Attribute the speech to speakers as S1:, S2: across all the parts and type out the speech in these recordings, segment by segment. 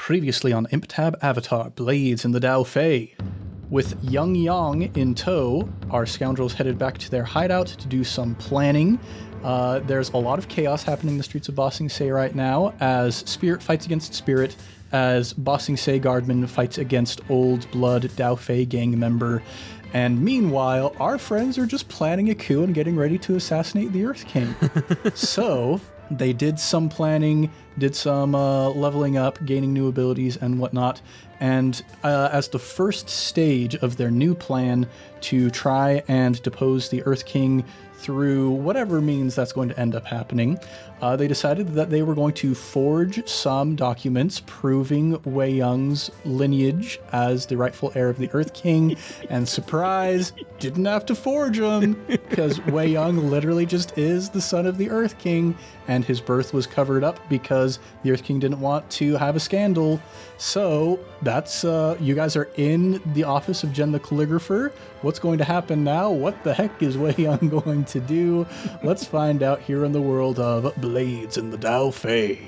S1: Previously on ImpTab Avatar, Blades in the Daofei. With Weiyong in tow, our scoundrels headed back to their hideout to do some planning. There's a lot of chaos happening in the streets of Ba Sing Se right now, as spirit fights against spirit, as Ba Sing Se guardman fights against old blood Daofei gang member. And meanwhile, our friends are just planning a coup and getting ready to assassinate the Earth King. So they did some planning, did some leveling up, gaining new abilities and whatnot. And as the first stage of their new plan to try and depose the Earth King through whatever means that's going to end up happening, they decided that they were going to forge some documents proving Weiyong's lineage as the rightful heir of the Earth King. And surprise, didn't have to forge them, because Weiyong literally just is the son of the Earth King, and his birth was covered up because the Earth King didn't want to have a scandal. So that's, you guys are in the office of Jen the Calligrapher. What's going to happen now? What the heck is Weiyong going to do? Let's find out here in the world of Blades in the Daofei.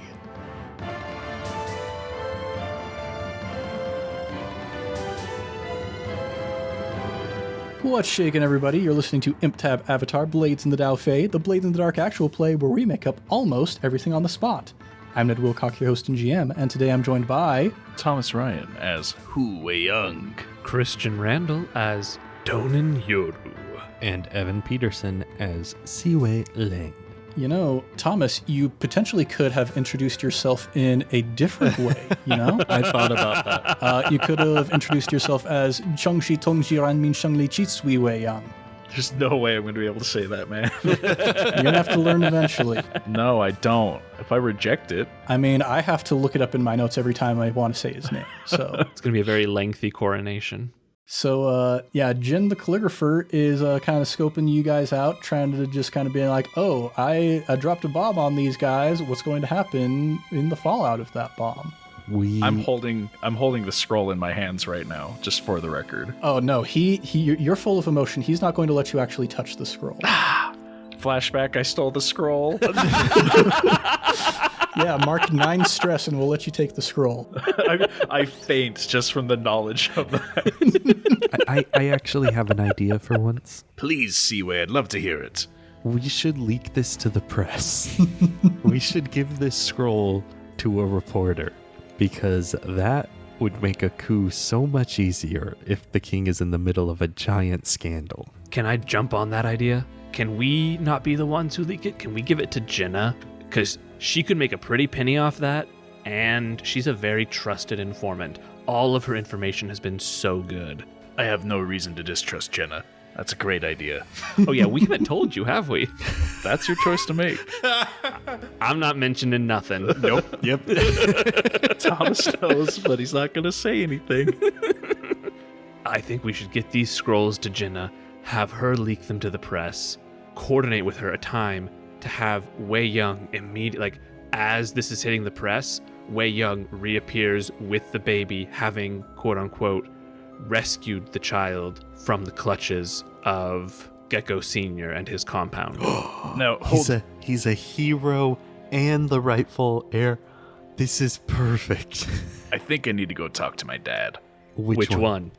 S1: What's shaking, everybody? You're listening to ImpTab Avatar, Blades in the Daofei, the Blades in the Dark actual play where we make up almost everything on the spot. I'm Ned Wilcock, your host and GM, and today I'm joined by
S2: Thomas Ryan as Weiyong,
S3: Christian Randall as Tonan Yoru,
S4: and Evan Peterson as Ciwei Leng.
S1: You know, Thomas, you potentially could have introduced yourself in a different way, you know?
S4: I thought about that.
S1: You could have introduced yourself as Chongshi Tongji Ranmin Shengli Chi Cui Weiyang.
S2: There's no way I'm going to be able to say that, man.
S1: You're going to have to learn eventually.
S2: No, I don't. If I reject it...
S1: I mean, I have to look it up in my notes every time I want to say his name, so...
S3: It's going to be a very lengthy coronation.
S1: So, yeah, Jen the Calligrapher is kind of scoping you guys out, trying to just kind of be like, oh, I dropped a bomb on these guys. What's going to happen in the fallout of that bomb?
S2: I'm holding the scroll in my hands right now, just for the record.
S1: Oh, no, you're full of emotion. He's not going to let you actually touch the scroll.
S2: Flashback, I stole the scroll.
S1: Yeah, mark 9 stress and we'll let you take the scroll.
S2: I faint just from the knowledge of that.
S4: I actually have an idea for once.
S2: Please, Ciwei, I'd love to hear it.
S4: We should leak this to the press. We should give this scroll to a reporter, because that would make a coup so much easier if the king is in the middle of a giant scandal.
S3: Can I jump on that idea? Can we not be the ones who leak it? Can we give it to Jenna? Because she could make a pretty penny off that, and she's a very trusted informant. All of her information has been so good.
S2: I have no reason to distrust Jenna. That's a great idea.
S3: Oh yeah, we haven't told you, have we?
S2: That's your choice to make.
S3: I'm not mentioning nothing. Nope.
S4: Yep.
S2: Thomas knows, but he's not going to say anything.
S3: I think we should get these scrolls to Jenna, have her leak them to the press, coordinate with her a time to have Weiyong immediately, as this is hitting the press, Weiyong reappears with the baby, having, quote-unquote, rescued the child from the clutches of Gecko Sr. and his compound.
S2: Now,
S4: He's a hero and the rightful heir. This is perfect.
S2: I think I need to go talk to my dad.
S3: Which one?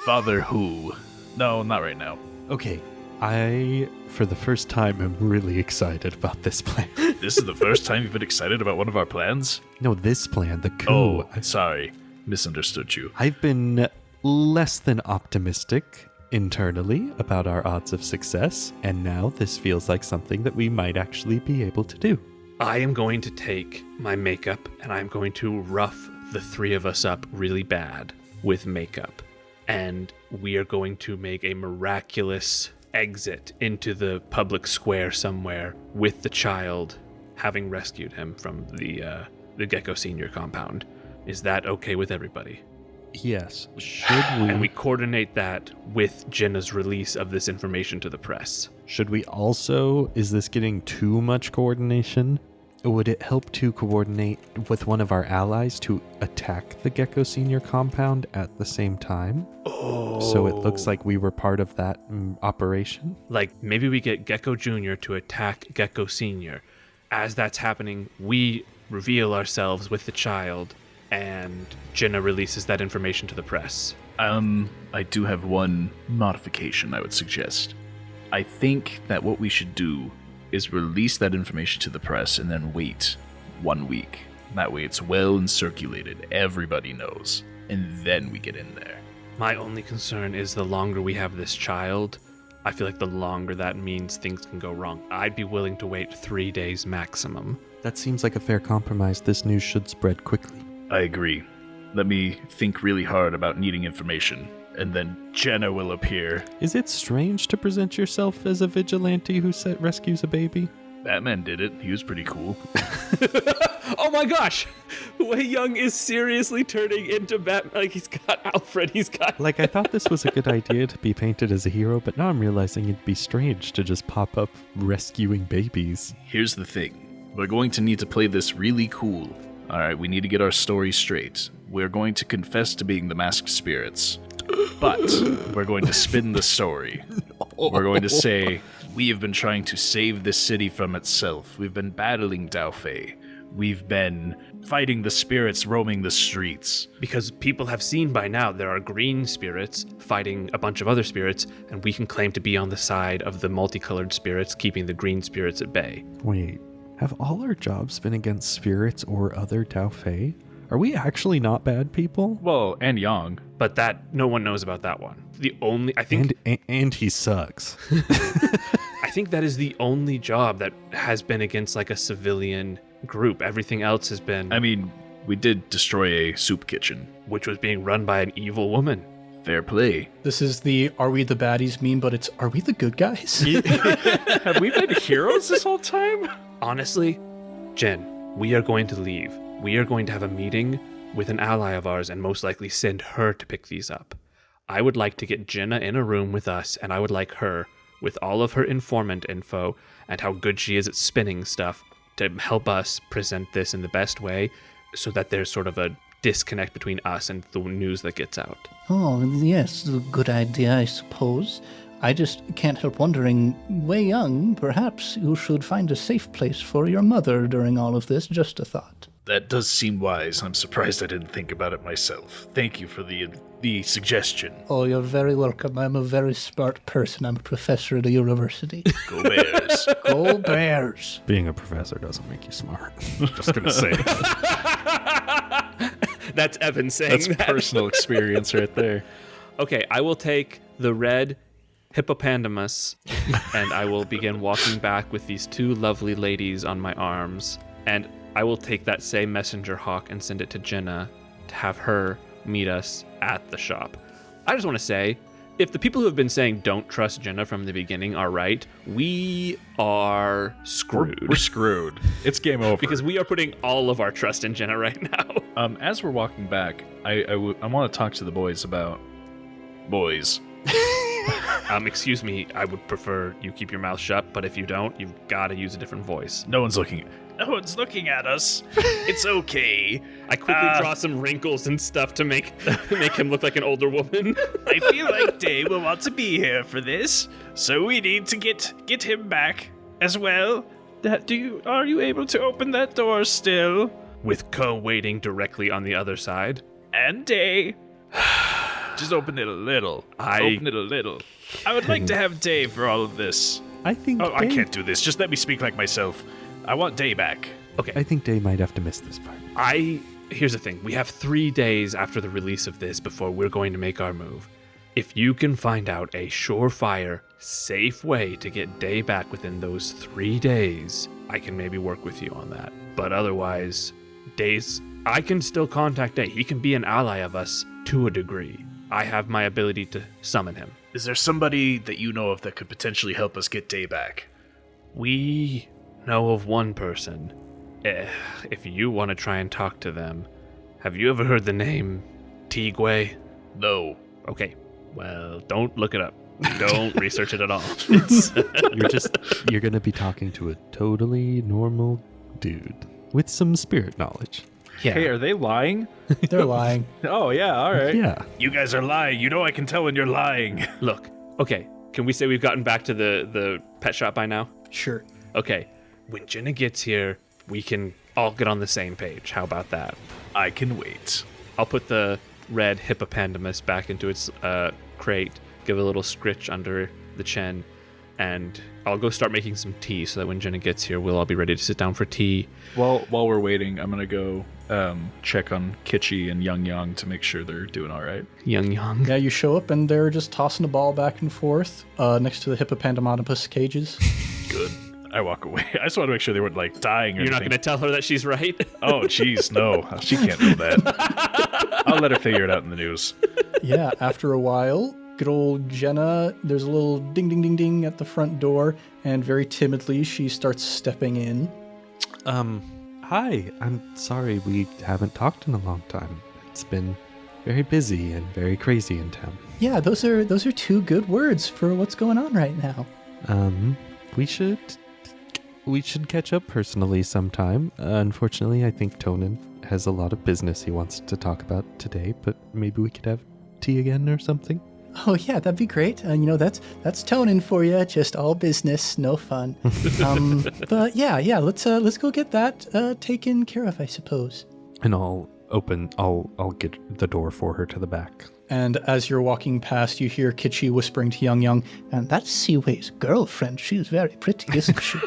S2: Father who? No, not right now.
S4: Okay, I, for the first time, am really excited about this plan.
S2: This is the first time you've been excited about one of our plans?
S4: No, this plan, the coup.
S2: Oh, sorry. Misunderstood you.
S4: I've been less than optimistic internally about our odds of success, and now this feels like something that we might actually be able to do.
S3: I am going to take my makeup and I'm going to rough the three of us up really bad with makeup. And we are going to make a miraculous exit into the public square somewhere with the child, having rescued him from the Gecko Senior compound. Is that okay with everybody?
S4: Yes. Should we?
S3: And we coordinate that with Jenna's release of this information to the press.
S4: Should we also? Is this getting too much coordination? Would it help to coordinate with one of our allies to attack the Gecko Senior compound at the same time?
S3: Oh.
S4: So it looks like we were part of that operation?
S3: Like, maybe we get Gecko Jr. to attack Gecko Senior. As that's happening, we reveal ourselves with the child and Jinnah releases that information to the press.
S2: I do have one modification I would suggest. I think that what we should do is release that information to the press and then wait 1 week. That way it's well and circulated, everybody knows, and then we get in there.
S3: My only concern is the longer we have this child, I feel like the longer that means things can go wrong. I'd be willing to wait 3 days maximum.
S4: That seems like a fair compromise. This news should spread quickly.
S2: I agree. Let me think really hard about needing information, and then Jenna will appear.
S4: Is it strange to present yourself as a vigilante who rescues a baby?
S2: Batman did it. He was pretty cool.
S3: Oh my gosh! Weiyong is seriously turning into Batman. Like, he's got Alfred, he's got...
S4: Like, I thought this was a good idea to be painted as a hero, but now I'm realizing it'd be strange to just pop up rescuing babies.
S2: Here's the thing. We're going to need to play this really cool. Alright, we need to get our story straight. We're going to confess to being the masked spirits. But we're going to spin the story. We're going to say, we have been trying to save this city from itself. We've been battling Daofei. We've been fighting the spirits roaming the streets.
S3: Because people have seen by now there are green spirits fighting a bunch of other spirits, and we can claim to be on the side of the multicolored spirits, keeping the green spirits at bay.
S4: Wait, have all our jobs been against spirits or other Daofei? Are we actually not bad people?
S2: Well, and Yang.
S3: But that, no one knows about that one. The only, I think...
S4: And he sucks.
S3: I think that is the only job that has been against, like, a civilian group. Everything else has been...
S2: I mean, we did destroy a soup kitchen.
S3: Which was being run by an evil woman.
S2: Fair play.
S1: This is the "Are we the baddies" meme, but it's "Are we the good guys?"
S2: Have we been heroes this whole time?
S3: Honestly, Jen, we are going to leave. We are going to have a meeting with an ally of ours and most likely send her to pick these up. I would like to get Jinnah in a room with us, and I would like her, with all of her informant info and how good she is at spinning stuff, to help us present this in the best way so that there's sort of a disconnect between us and the news that gets out.
S5: Oh, yes, a good idea, I suppose. I just can't help wondering, Weiyong, perhaps you should find a safe place for your mother during all of this. Just a thought.
S2: That does seem wise. I'm surprised I didn't think about it myself. Thank you for the suggestion.
S5: Oh, you're very welcome. I'm a very smart person. I'm a professor at a university.
S2: Go Bears.
S5: Go Bears.
S4: Being a professor doesn't make you smart. Just gonna say.
S3: That's Evan saying
S2: That's personal experience right there.
S3: Okay, I will take the red hippopotamus and I will begin walking back with these two lovely ladies on my arms. And I will take that same messenger hawk and send it to Jinnah to have her meet us at the shop. I just want to say, if the people who have been saying don't trust Jinnah from the beginning are right, we are screwed.
S2: We're screwed. It's game over.
S3: Because we are putting all of our trust in Jinnah right now.
S2: As we're walking back, I want to talk to the boys about... Boys.
S3: Excuse me, I would prefer you keep your mouth shut, but if you don't, you've got to use a different voice.
S2: No one's looking at us. It's okay.
S3: I quickly draw some wrinkles and stuff to make him look like an older woman.
S2: I feel like Day will want to be here for this, so we need to get him back as well. Are you able to open that door still?
S3: With Ko waiting directly on the other side.
S2: And Day. Just open it a little. Open it a little. I would like to have Day for all of this.
S4: I think.
S2: I can't do this. Just let me speak like myself. I want Day back.
S3: Okay.
S4: I think Day might have to miss this part.
S3: Here's the thing. We have 3 days after the release of this before we're going to make our move. If you can find out a surefire, safe way to get Day back within those 3 days, I can maybe work with you on that. But otherwise, I can still contact Day. He can be an ally of us to a degree. I have my ability to summon him.
S2: Is there somebody that you know of that could potentially help us get Day back?
S3: We know of one person. If you want to try and talk to them, have you ever heard the name Ciwei?
S2: No.
S3: Okay, well, don't look it up. Don't research it at all.
S4: You're gonna be talking to a totally normal dude with some spirit knowledge.
S3: Yeah.
S2: Hey, are they lying?
S1: They're lying.
S2: Oh, yeah, all right.
S4: Yeah.
S2: You guys are lying. You know I can tell when you're lying.
S3: Look, okay, can we say we've gotten back to the pet shop by now?
S1: Sure.
S3: Okay, when Jinnah gets here, we can all get on the same page. How about that?
S2: I can wait.
S3: I'll put the red hippopotamus back into its crate, give it a little scritch under the chin, and I'll go start making some tea so that when Jenna gets here, we'll all be ready to sit down for tea.
S2: While we're waiting, I'm going to go check on Kitchi and Yang to make sure they're doing all right.
S3: Young.
S1: Yeah, you show up and they're just tossing a ball back and forth next to the hippopotamus cages.
S2: Good. I walk away. I just want to make sure they weren't like dying or
S3: You're not
S2: anything.
S3: going to tell her that she's right?
S2: Oh, jeez, no. She can't know that. I'll let her figure it out in the news.
S1: Yeah, after a while, good old Jenna, there's a little ding, ding, ding, ding at the front door, and very timidly she starts stepping in.
S4: Hi. I'm sorry we haven't talked in a long time. It's been very busy and very crazy in town.
S1: Yeah, those are 2 good words for what's going on right now.
S4: We should catch up personally sometime. Unfortunately, I think Tonan has a lot of business he wants to talk about today, but maybe we could have tea again or something.
S1: Oh yeah, that'd be great. That's Tonan for you, just all business, no fun. But yeah, let's go get that taken care of, I suppose.
S4: And I'll get the door for her to the back.
S1: And as you're walking past, you hear Kitchi whispering to Yang,
S5: And that's Ciwei's girlfriend. She's very pretty, isn't she?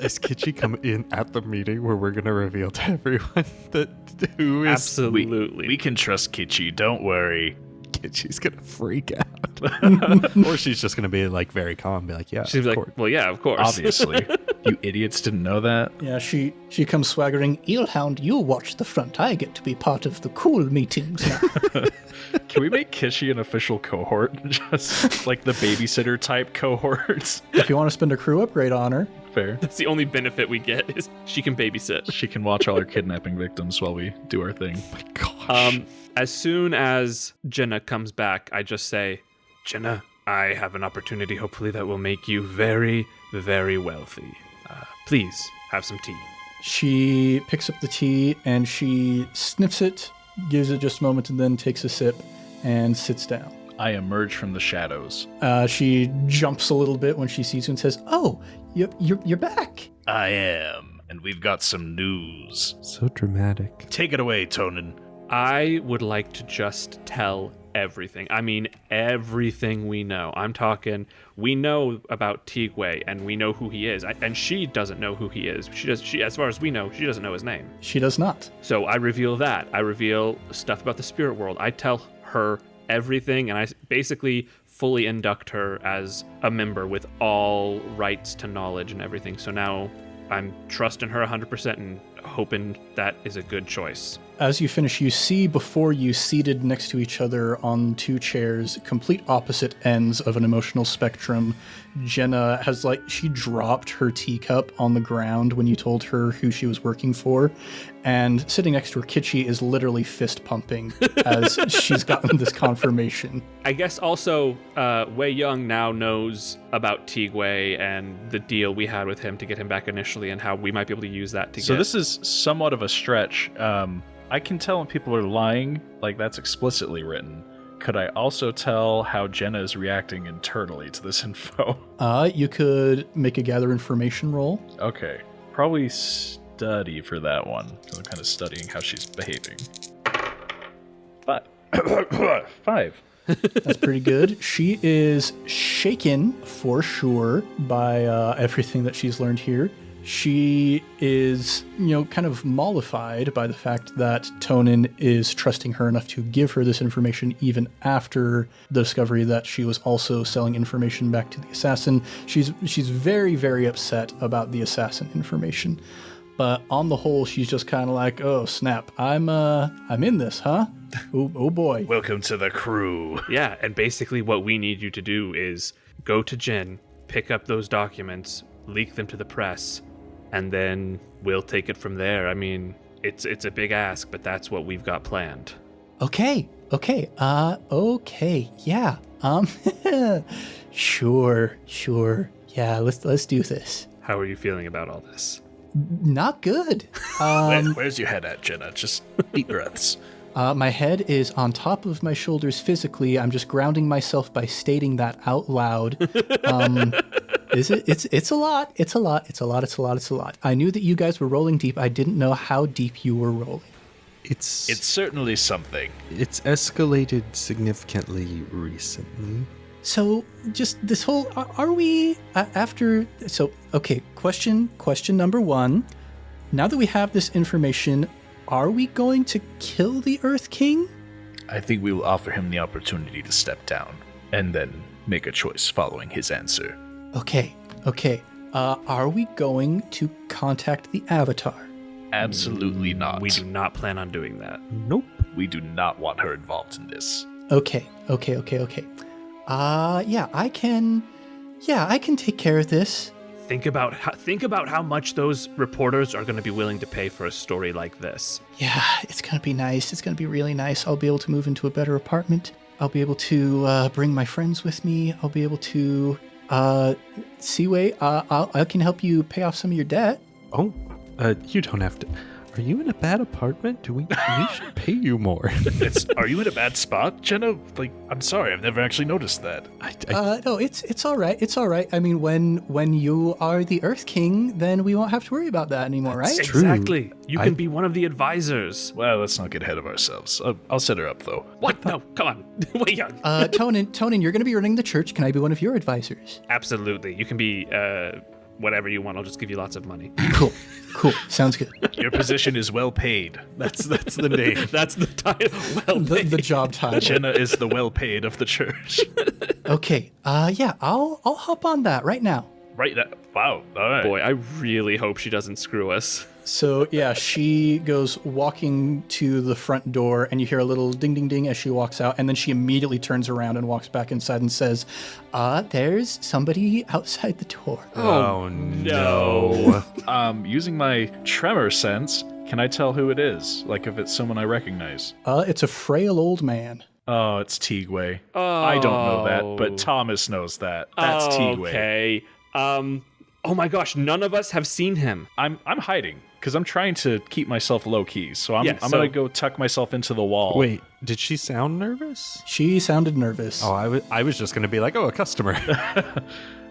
S4: Is Kitchi come in at the meeting where we're going to reveal to everyone that who is...
S3: Absolutely.
S2: We can trust Kitchi, don't worry.
S4: Kitchi's going to freak out. Or she's just going to be like very calm, be like, yeah,
S3: She's like, well, yeah, of course.
S2: Obviously. You idiots didn't know that?
S1: Yeah, she comes swaggering.
S5: Eelhound, you watch the front. I get to be part of the cool meetings now.
S2: Can we make Kitchi an official cohort? Just like the babysitter type cohorts?
S1: If you want to spend a crew upgrade on her.
S2: Fair.
S3: That's the only benefit we get is she can babysit.
S2: She can watch all our kidnapping victims while we do our thing.
S4: my gosh.
S3: As soon as Jenna comes back, I just say, Jenna, I have an opportunity hopefully that will make you very, very wealthy. Please have some tea.
S1: She picks up the tea and she sniffs it, gives it just a moment, and then takes a sip and sits down.
S2: I emerge from the shadows.
S1: She jumps a little bit when she sees you and says, "Oh, you're back."
S2: I am, and we've got some news.
S4: So dramatic.
S2: Take it away, Tonan.
S3: I would like to just tell everything. I mean, everything we know. I'm talking, we know about Ciwei, and we know who he is. And she doesn't know who he is. She, as far as we know, she doesn't know his name.
S1: She does not.
S3: So I reveal that. I reveal stuff about the spirit world. I tell her everything, and I basically fully induct her as a member with all rights to knowledge and everything. So now I'm trusting her 100% and hoping that is a good choice.
S1: As you finish, you see before you, seated next to each other on 2 chairs, complete opposite ends of an emotional spectrum. Jenna has she dropped her teacup on the ground when you told her who she was working for. And sitting next to her, Kitchi is literally fist pumping as she's gotten this confirmation.
S3: I guess also Weiyong now knows about Ciwei and the deal we had with him to get him back initially and how we might be able to use that to
S2: So this is somewhat of a stretch. I can tell when people are lying, like that's explicitly written. Could I also tell how Jenna is reacting internally to this info?
S1: You could make a gather information roll.
S2: Okay. Probably study for that one, because I'm kind of studying how she's behaving. 5.
S1: That's pretty good. She is shaken, for sure, by everything that she's learned here. She is, kind of mollified by the fact that Tonan is trusting her enough to give her this information even after the discovery that she was also selling information back to the assassin. She's very, very upset about the assassin information. But on the whole, she's just kind of like, oh, snap, I'm in this, huh? Oh boy.
S2: Welcome to the crew.
S3: Yeah, and basically what we need you to do is go to Jen, pick up those documents, leak them to the press, and then we'll take it from there. I mean, it's a big ask, but that's what we've got planned.
S1: Okay, yeah. Sure. Yeah, let's do this.
S3: How are you feeling about all this?
S1: Not good.
S2: Where's your head at, Jenna? Just deep breaths.
S1: My head is on top of my shoulders physically. I'm just grounding myself by stating that out loud. It's a lot. It's a lot. I knew that you guys were rolling deep. I didn't know how deep you were rolling.
S2: It's certainly something.
S4: It's escalated significantly recently.
S1: So, just this whole, are we after? So, okay. Question number one. Now that we have this information, are we going to kill the Earth King?
S2: I think we will offer him the opportunity to step down, and then make a choice following his answer.
S1: Okay. Are we going to contact the Avatar?
S2: Absolutely not.
S3: We do not plan on doing that.
S4: Nope.
S2: We do not want her involved in this.
S1: Okay. I can take care of this.
S3: Think about how much those reporters are going to be willing to pay for a story like this.
S1: Yeah, it's going to be nice. It's going to be really nice. I'll be able to move into a better apartment. I'll be able to bring my friends with me. I'll be able to, Ciwei, I can help you pay off some of your debt.
S4: Oh, you don't have to. Are you in a bad apartment? We should pay you more.
S2: Are you in a bad spot, Jenna? Like, I'm sorry, I've never actually noticed that.
S1: No, it's all right. It's all right. I mean, when you are the Earth King, then we won't have to worry about that anymore, right?
S4: True.
S3: Exactly. You can be one of the advisors.
S2: Well, let's not get ahead of ourselves. I'll set her up, though.
S3: What? No, come on. Weiyong.
S1: Tonan, you're going to be running the church. Can I be one of your advisors?
S3: Absolutely. You can be whatever you want. I'll just give you lots of money.
S1: Cool. Sounds good.
S2: Your position is well paid.
S4: That's the name.
S3: That's the title. Well,
S1: The job title.
S2: Jenna is the well paid of the church.
S1: Okay. I'll hop on that right now.
S2: Right now. Wow. All right.
S3: boy, I really hope she doesn't screw us.
S1: So yeah, she goes walking to the front door, and you hear a little ding, ding, ding as she walks out, and then she immediately turns around and walks back inside and says, there's somebody outside the door.
S4: Oh no.
S2: Using my tremor sense, can I tell who it is? Like if it's someone I recognize?
S1: It's a frail old man.
S2: Oh, it's Ciwei. I don't know that, but Thomas knows that. That's Ciwei.
S3: Okay. Oh my gosh, none of us have seen him.
S2: I'm hiding because I'm trying to keep myself low key. So I'm gonna go tuck myself into the wall.
S4: Wait, did she sound nervous?
S1: She sounded nervous.
S4: Oh, I was just gonna be like, oh, a customer.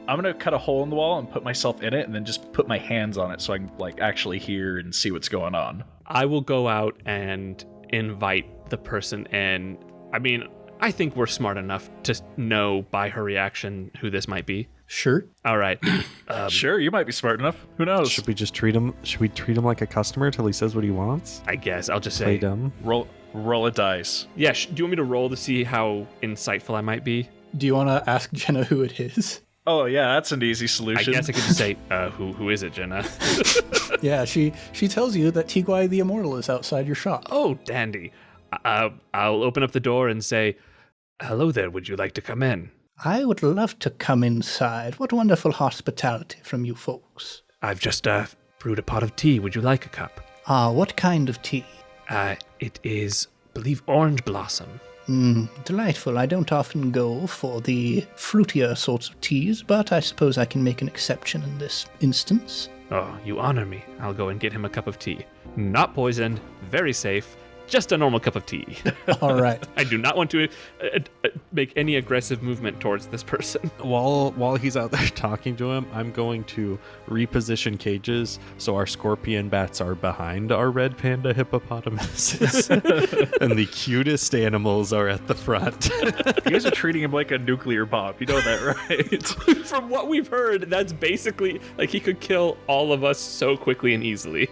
S2: I'm gonna cut a hole in the wall and put myself in it, and then just put my hands on it so I can like actually hear and see what's going on.
S3: I will go out and invite the person in. I mean, I think we're smart enough to know by her reaction who this might be.
S1: Sure.
S3: All right.
S2: Sure, you might be smart enough. Who knows?
S4: Should we just treat him? Should we treat him like a customer till he says what he wants?
S3: I guess I'll just
S4: Play
S3: say.
S4: dumb.
S2: Roll a dice.
S3: Yeah. Do you want me to roll to see how insightful I might be?
S1: Do you want to ask Jenna who it is?
S2: Oh yeah, that's an easy
S3: I
S2: solution.
S3: guess I could just say, who is it, Jenna?
S1: Yeah, she tells you that Ciwei the Immortal is outside your shop.
S3: Oh, dandy. I'll open up the door and say, hello there. Would you like to come in?
S5: I would love to come inside. What wonderful hospitality from you folks.
S3: I've just brewed a pot of tea. Would you like a cup?
S5: What kind of tea?
S3: It is, I believe, orange blossom.
S5: Delightful. I don't often go for the fruitier sorts of teas, but I suppose I can make an exception in this instance.
S3: Oh, you honor me. I'll go and get him a cup of tea. Not poisoned, very safe, just a normal cup of tea.
S1: All right.
S3: I do not want to make any aggressive movement towards this person.
S4: While he's out there talking to him, I'm going to reposition cages so our scorpion bats are behind our red panda hippopotamuses, and the cutest animals are at the front.
S2: You guys are treating him like a nuclear bomb. You know that, right?
S3: From what we've heard, that's basically like he could kill all of us so quickly and easily.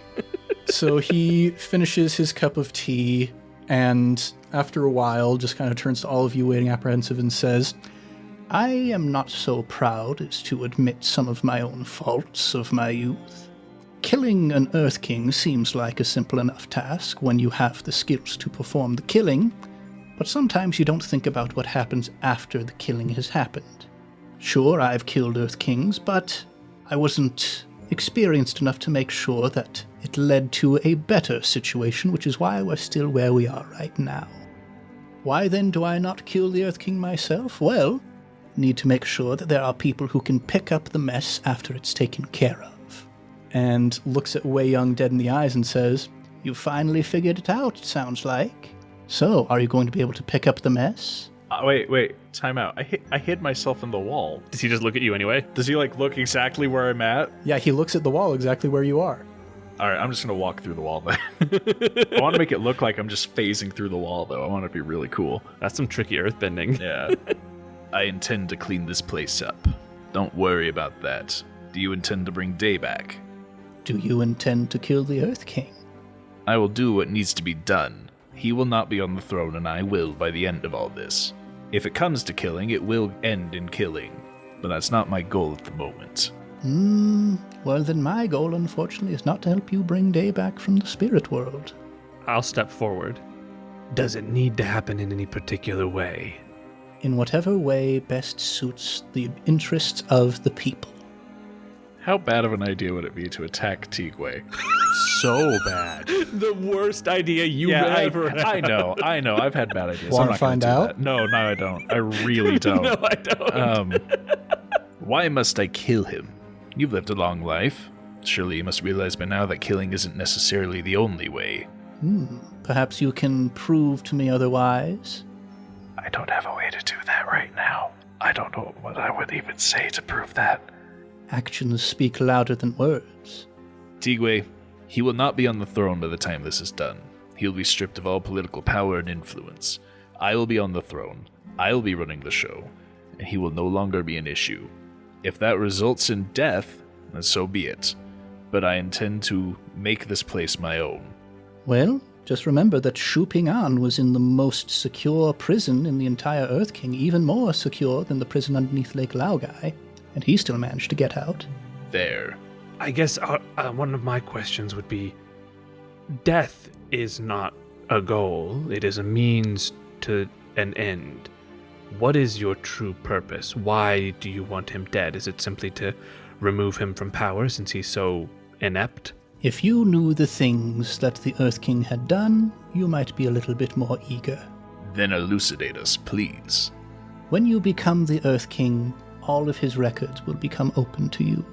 S1: So he finishes his cup of tea, and after a while just kind of turns to all of you waiting apprehensive and says,
S5: I am not so proud as to admit some of my own faults of my youth. Killing an Earth King seems like a simple enough task when you have the skills to perform the killing, but sometimes you don't think about what happens after the killing has happened. Sure, I've killed Earth Kings, but I wasn't experienced enough to make sure that it led to a better situation, which is why we're still where we are right now. Why then do I not kill the Earth King myself? Well, need to make sure that there are people who can pick up the mess after it's taken care of.
S1: and looks at Weiyong dead in the eyes and says,
S5: You finally figured it out, it sounds like. So, are you going to be able to pick up the mess?
S2: Wait, time out. I hid myself in the wall.
S3: Does he just look at you anyway?
S2: Does he, look exactly where I'm at?
S1: yeah, he looks at the wall exactly where you are.
S2: All right, I'm just going to walk through the wall then. I want to make it look like I'm just phasing through the wall, though. I want to be really cool.
S3: That's some tricky earthbending.
S2: Yeah. I intend to clean this place up. Don't worry about that. Do you intend to bring Day back?
S5: Do you intend to kill the Earth King?
S2: I will do what needs to be done. He will not be on the throne, and I will by the end of all this. If it comes to killing, it will end in killing. But that's not my goal at the moment.
S5: Well, then my goal, unfortunately, is not to help you bring Day back from the spirit world.
S3: I'll step forward. Does it need to happen in any particular way?
S5: In whatever way best suits the interests of the people.
S2: How bad of an idea would it be to attack Ciwei?
S4: So bad.
S3: The worst idea you've ever had.
S2: I know. I've had bad ideas.
S5: Want
S2: I'm
S5: to
S2: not gonna
S5: find
S2: do
S5: out?
S2: that. No, I don't. I really don't.
S3: No, I don't.
S2: Why must I kill him? You've lived a long life. Surely you must realize by now that killing isn't necessarily the only way.
S5: Perhaps you can prove to me otherwise.
S2: I don't have a way to do that right now. I don't know what I would even say to prove that.
S5: Actions speak louder than words.
S2: Ciwei, he will not be on the throne by the time this is done. He'll be stripped of all political power and influence. I will be on the throne. I'll be running the show. And he will no longer be an issue. If that results in death, then so be it. But I intend to make this place my own.
S5: Well, just remember that Shu Ping-an was in the most secure prison in the entire Earth King, even more secure than the prison underneath Lake Laogai, and he still managed to get out.
S2: There.
S3: I guess one of my questions would be, death is not a goal, it is a means to an end. What is your true purpose? Why do you want him dead? Is it simply to remove him from power since he's so inept?
S5: If you knew the things that the Earth King had done, you might be a little bit more eager.
S2: Then elucidate us, please.
S5: When you become the Earth King, all of his records will become open to you.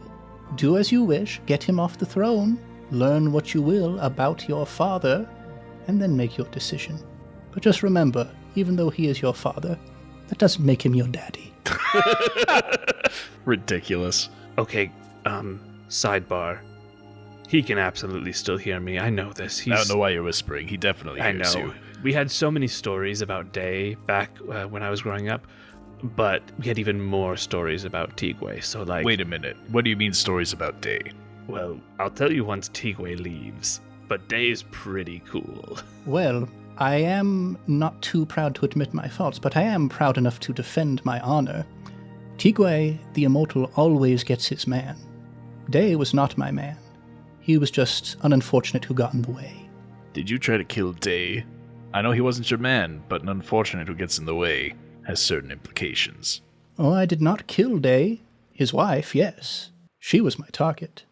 S5: Do as you wish, get him off the throne, learn what you will about your father, and then make your decision. But just remember, even though he is your father, that doesn't make him your daddy.
S2: Ridiculous.
S3: Okay, sidebar. He can absolutely still hear me. I know this.
S2: I don't know why you're whispering. He definitely hears you.
S3: We had so many stories about Day back when I was growing up, but we had even more stories about Ciwei. So, like,
S2: Wait a minute. What do you mean stories about Day?
S3: Well, I'll tell you once Ciwei leaves, but Day is pretty cool.
S5: Well, I am not too proud to admit my faults, but I am proud enough to defend my honor. Ciwei, the immortal, always gets his man. Day was not my man. He was just an unfortunate who got in the way.
S2: Did you try to kill Day? I know he wasn't your man, but an unfortunate who gets in the way has certain implications.
S5: Oh, I did not kill Day. His wife, yes. She was my target.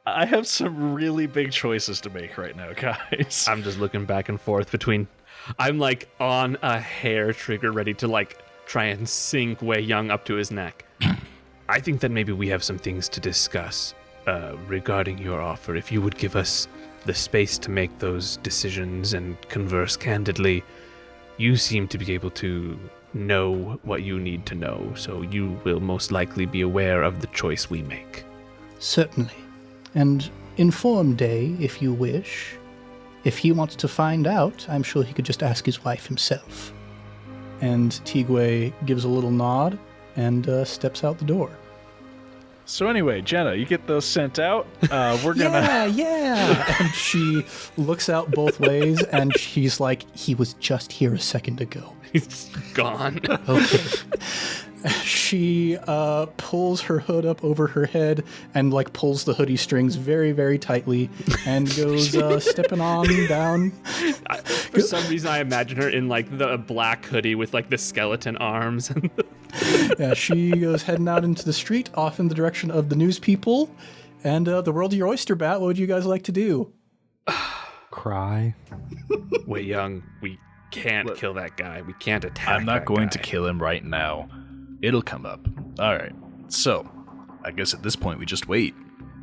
S2: I have some really big choices to make right now, guys.
S3: I'm just looking back and forth between... I'm, like, on a hair trigger ready to, like, try and sink Weiyong up to his neck. I think that maybe we have some things to discuss regarding your offer. If you would give us the space to make those decisions and converse candidly, you seem to be able to know what you need to know, so you will most likely be aware of the choice we make.
S5: Certainly. And inform Day if you wish. If he wants to find out, I'm sure he could just ask his wife himself.
S1: And Ciwei gives a little nod and steps out the door.
S2: So anyway, Jenna, you get those sent out. We're gonna...
S1: Yeah. And she looks out both ways, and she's like, he was just here a second ago.
S3: He's gone.
S1: Okay. She pulls her hood up over her head and like pulls the hoodie strings very, very tightly and goes stepping on down.
S3: For some reason, I imagine her in like the black hoodie with like the skeleton arms.
S1: Yeah, she goes heading out into the street, off in the direction of the news people and the world of your oyster bat. What would you guys like to do?
S4: Cry.
S3: Weiyong, we can't kill that guy. We can't attack that
S2: I'm not going to
S3: guy.
S2: kill him right now. It'll come up. Alright, so, I guess at this point we just wait.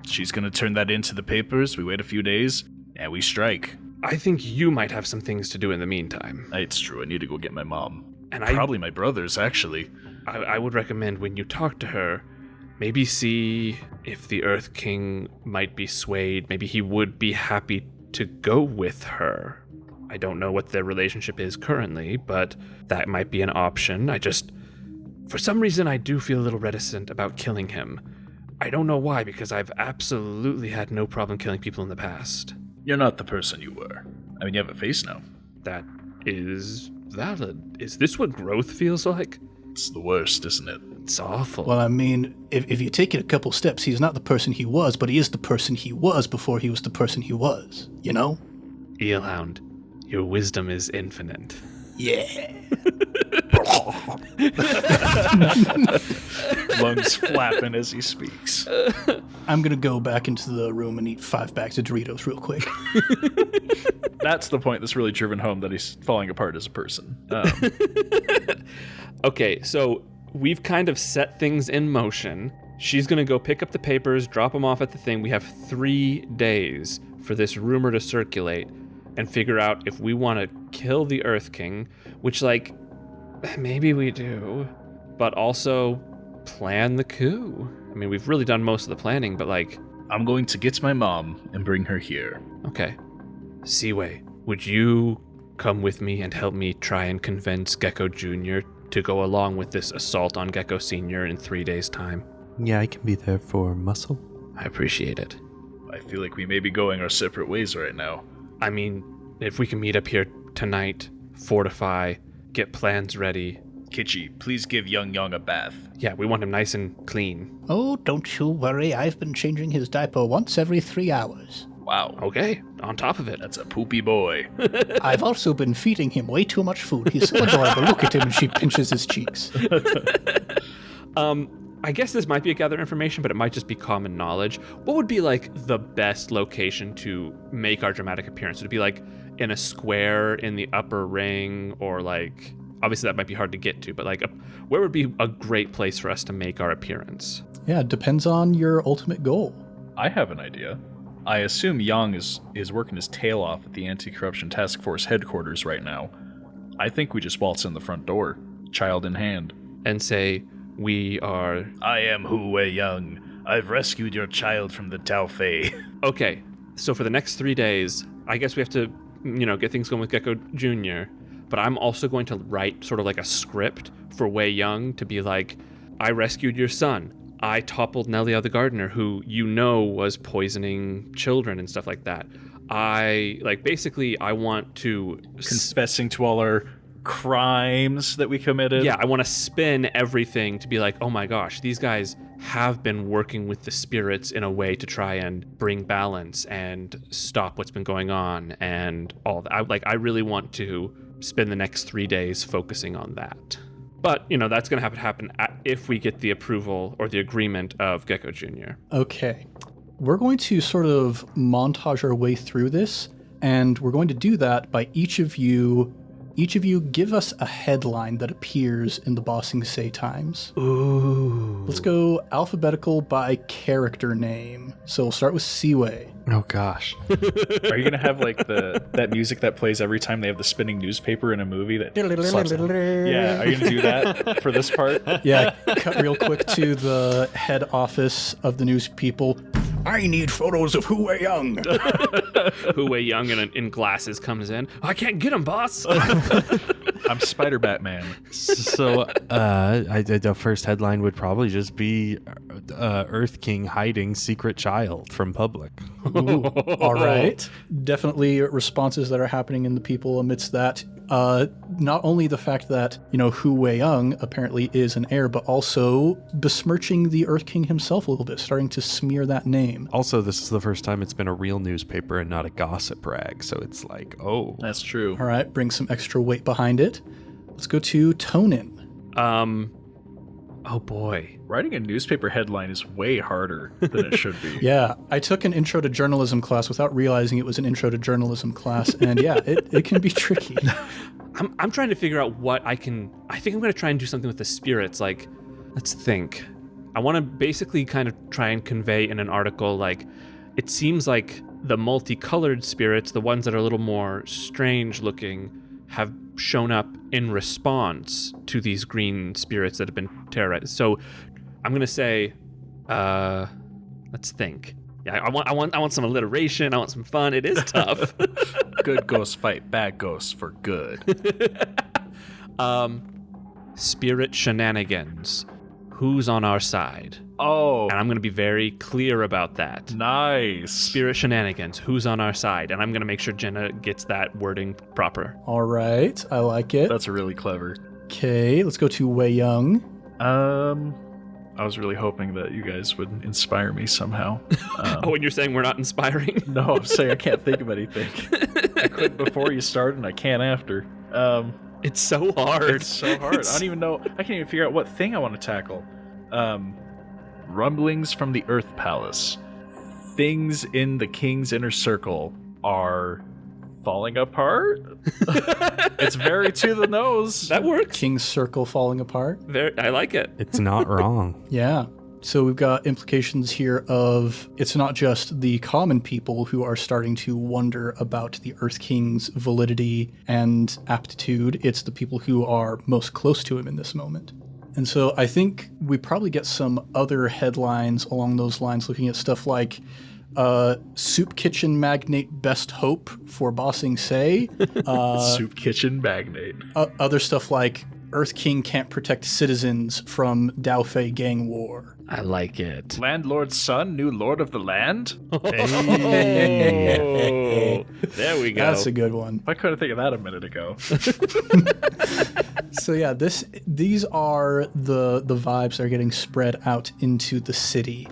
S2: She's gonna turn that into the papers, we wait a few days, and we strike.
S3: I think you might have some things to do in the meantime.
S2: It's true, I need to go get my mom.
S3: And
S2: Probably my brothers, actually.
S3: I would recommend when you talk to her, maybe see if the Earth King might be swayed. Maybe he would be happy to go with her. I don't know what their relationship is currently, but that might be an option. For some reason, I do feel a little reticent about killing him. I don't know why, because I've absolutely had no problem killing people in the past.
S2: You're not the person you were. I mean, you have a face now.
S3: That is valid. Is this what growth feels like?
S2: It's the worst, isn't it?
S3: It's awful.
S5: Well, I mean, if you take it a couple steps, he's not the person he was, but he is the person he was before he was the person he was, you know?
S3: Eelhound, your wisdom is infinite.
S5: Yeah.
S2: Lungs flapping as he speaks.
S5: I'm gonna go back into the room and eat 5 bags of Doritos real quick.
S2: That's the point that's really driven home that he's falling apart as a person.
S3: Okay, so we've kind of set things in motion. She's going to go pick up the papers, drop them off at the thing. We have 3 days for this rumor to circulate and figure out if we want to kill the Earth King, which, like, maybe we do, but also plan the coup. I mean, we've really done most of the planning, but, like...
S2: I'm going to get my mom and bring her here.
S3: Okay. Ciwei, would you come with me and help me try and convince Gecko Jr. to go along with this assault on Gecko Sr. in 3 days' time?
S4: Yeah, I can be there for muscle.
S3: I appreciate it.
S2: I feel like we may be going our separate ways right now.
S3: I mean, if we can meet up here tonight, fortify, get plans ready.
S2: Kitchi, please give Young Young a bath.
S3: Yeah, we want him nice and clean.
S5: Oh, don't you worry. I've been changing his diaper once every 3 hours.
S2: Wow.
S3: Okay, on top of it.
S2: That's a poopy boy.
S5: I've also been feeding him way too much food. He's so adorable. Look at him, and she pinches his cheeks.
S3: I guess this might be a gather information, but it might just be common knowledge. What would be, like, the best location to make our dramatic appearance? Would it be, like, in a square in the upper ring, or, like... Obviously, that might be hard to get to, but, like, where would be a great place for us to make our appearance?
S1: Yeah, it depends on your ultimate goal.
S2: I have an idea. I assume Yang is working his tail off at the Anti-Corruption Task Force headquarters right now. I think we just waltz in the front door, child in hand.
S3: And say, we are...
S2: I am Weiyong. I've rescued your child from the Daofei.
S3: Okay, so for the next 3 days, I guess we have to, get things going with Gecko Jr., but I'm also going to write sort of like a script for Weiyong to be like, I rescued your son. I toppled Nelia the gardener, who was poisoning children and stuff like that. I want to...
S2: Confessing to all our crimes that we committed.
S3: Yeah, I want to spin everything to be like, oh my gosh, these guys have been working with the spirits in a way to try and bring balance and stop what's been going on and all that. I really want to spend the next 3 days focusing on that. But, that's going to have to happen if we get the approval or the agreement of Gecko Jr.
S1: Okay. We're going to sort of montage our way through this, and we're going to do that by each of you give us a headline that appears in the Bossing Say Times.
S3: Ooh.
S1: Let's go alphabetical by character name. So we'll start with Ciwei.
S4: Oh gosh.
S2: Are you gonna have like that music that plays every time they have the spinning newspaper in a movie that slaps on? Yeah, are you gonna do that for this part?
S1: Yeah, cut real quick to the head office of the news people. I need photos of Weiyong.
S3: Weiyong in glasses comes in. I can't get him, boss.
S2: I'm Spider Batman.
S4: So the first headline would probably just be Earth King hiding secret child from public.
S1: Ooh, all right. Definitely responses that are happening in the people amidst that. Not only the fact that, Weiyong apparently is an heir, but also besmirching the Earth King himself a little bit, starting to smear that name.
S4: Also, this is the first time it's been a real newspaper and not a gossip rag, so it's like, oh.
S2: That's true.
S1: All right, bring some extra weight behind it. Let's go to Tonan.
S3: Oh boy.
S2: Writing a newspaper headline is way harder than it should be.
S1: Yeah, I took an intro to journalism class without realizing it was an intro to journalism class, and yeah, it can be tricky.
S3: I'm trying to figure out what I think I'm going to try and do something with the spirits. Like, let's think. I want to basically kind of try and convey in an article, like, it seems like the multicolored spirits, the ones that are a little more strange looking, have shown up in response to these green spirits that have been terrorized. So I'm going to say Let's think. Yeah, I want some alliteration. I want some fun. It is tough.
S2: Good ghosts fight bad ghosts for good.
S3: Spirit shenanigans. Who's on our side?
S2: Oh,
S3: And I'm going to be very clear about that.
S2: nice.
S3: Spirit shenanigans. Who's on our side? And I'm going to make sure Jenna gets that wording proper.
S1: All right, I like it.
S2: That's really clever.
S1: Okay, let's go to Weiyong.
S2: I was really hoping that you guys would inspire me somehow.
S3: Oh, and you're saying we're not inspiring?
S2: No, I'm saying I can't think of anything. I couldn't before you started, and I can't after.
S3: It's so hard.
S2: It's so hard. I don't even know. I can't even figure out what thing I want to tackle. Rumblings from the Earth Palace. Things in the King's inner circle are falling apart. It's very to the nose.
S3: That works.
S1: King's Circle falling apart.
S3: I like it.
S4: It's not wrong.
S1: Yeah. So we've got implications here of it's not just the common people who are starting to wonder about the Earth King's validity and aptitude. It's the people who are most close to him in this moment. And so I think we probably get some other headlines along those lines, looking at stuff like Soup Kitchen Magnate Best Hope for Bossing Say.
S2: Soup Kitchen Magnate.
S1: Other stuff like Earth King can't protect citizens from Daofei gang war.
S3: I like it.
S2: Landlord's son, new lord of the land?
S3: Oh, there we go.
S1: That's a good one.
S2: I couldn't think of that a minute ago.
S1: So yeah, these are the vibes that are getting spread out into the city.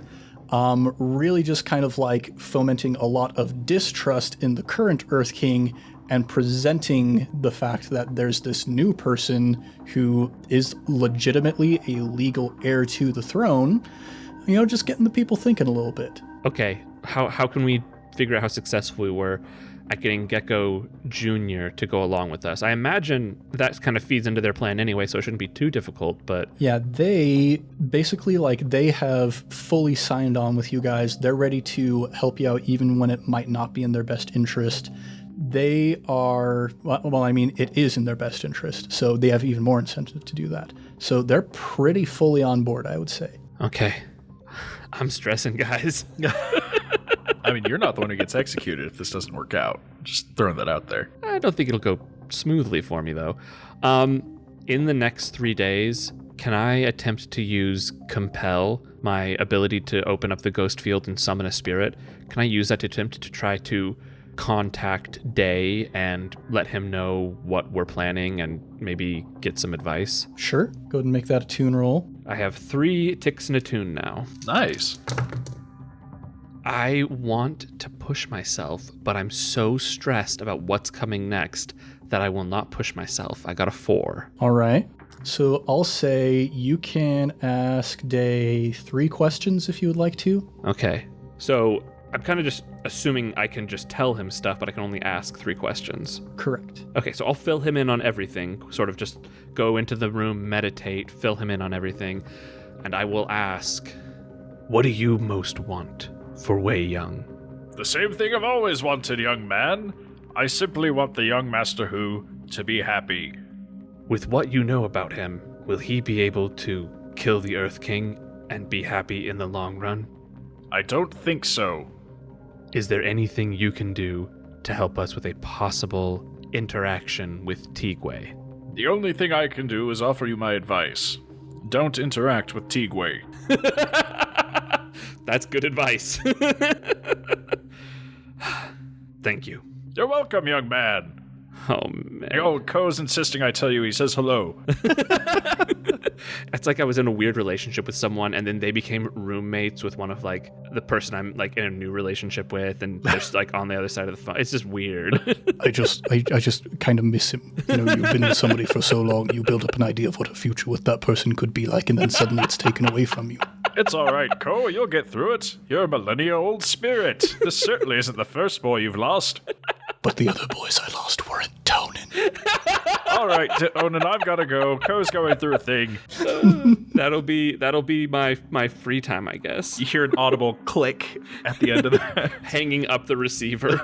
S1: Really just kind of like fomenting a lot of distrust in the current Earth King and presenting the fact that there's this new person who is legitimately a legal heir to the throne, just getting the people thinking a little bit.
S3: Okay, how can we figure out how successful we were at getting Gecko Jr. to go along with us? I imagine that kind of feeds into their plan anyway, so it shouldn't be too difficult, but...
S1: Yeah, they basically, they have fully signed on with you guys. They're ready to help you out even when it might not be in their best interest. They are, it is in their best interest, so they have even more incentive to do that. So they're pretty fully on board, I would say.
S3: Okay. I'm stressing, guys.
S2: I mean, you're not the one who gets executed if this doesn't work out. Just throwing that out there.
S3: I don't think it'll go smoothly for me, though. In the next 3 days, can I attempt to use Compel, my ability to open up the ghost field and summon a spirit? Can I use that to attempt to try to contact Day and let him know what we're planning and maybe get some advice?
S1: Sure. Go ahead and make that a tune roll.
S3: I have 3 ticks and a tune now.
S2: Nice.
S3: I want to push myself, but I'm so stressed about what's coming next that I will not push myself. I got a 4.
S1: All right. So I'll say you can ask Day 3 questions if you would like to.
S3: Okay. So I'm kind of just assuming I can just tell him stuff, but I can only ask 3 questions.
S1: Correct.
S3: Okay, so I'll fill him in on everything, sort of just go into the room, meditate, fill him in on everything, and I will ask, what do you most want for Weiyong?
S2: The same thing I've always wanted, young man. I simply want the young Master Hu to be happy.
S3: With what you know about him, will he be able to kill the Earth King and be happy in the long run?
S2: I don't think so.
S3: Is there anything you can do to help us with a possible interaction with Ciwei?
S2: The only thing I can do is offer you my advice. Don't interact with Ciwei.
S3: That's good advice. Thank you.
S2: You're welcome, young man.
S3: Oh, man.
S2: Oh, Ko's insisting I tell you he says hello.
S3: It's like I was in a weird relationship with someone and then they became roommates with one of the person I'm in a new relationship with, and they're just on the other side of the phone. It's just weird.
S5: I just kind of miss him. You've been with somebody for so long, you build up an idea of what a future with that person could be like, and then suddenly it's taken away from you.
S2: It's all right, Ko. You'll get through it. You're a millennia-old spirit. This certainly isn't the first boy you've lost.
S5: But the other boys I lost were in Tonan.
S2: All right, Onan, I've got to go. Ko's going through a thing.
S3: That'll be my free time, I guess.
S2: You hear an audible click at the end of that.
S3: Hanging up the receiver.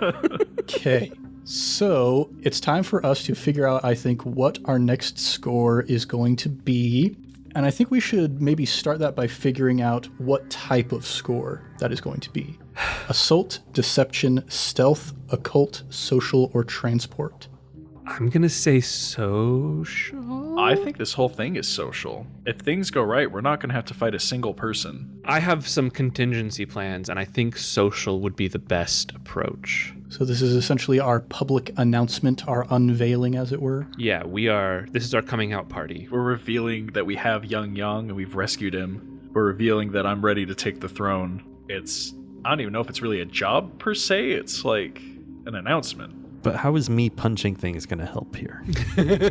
S1: Okay. So it's time for us to figure out, I think, what our next score is going to be. And I think we should maybe start that by figuring out what type of score that is going to be. Assault, deception, stealth, occult, social, or transport.
S3: I'm going to say social.
S2: I think this whole thing is social. If things go right, we're not going to have to fight a single person.
S3: I have some contingency plans, and I think social would be the best approach.
S1: So this is essentially our public announcement, our unveiling, as it were.
S3: Yeah, this is our coming out party.
S2: We're revealing that we have Young and we've rescued him. We're revealing that I'm ready to take the throne. I don't even know if it's really a job per se. It's like an announcement.
S4: But how is me punching things going to help here?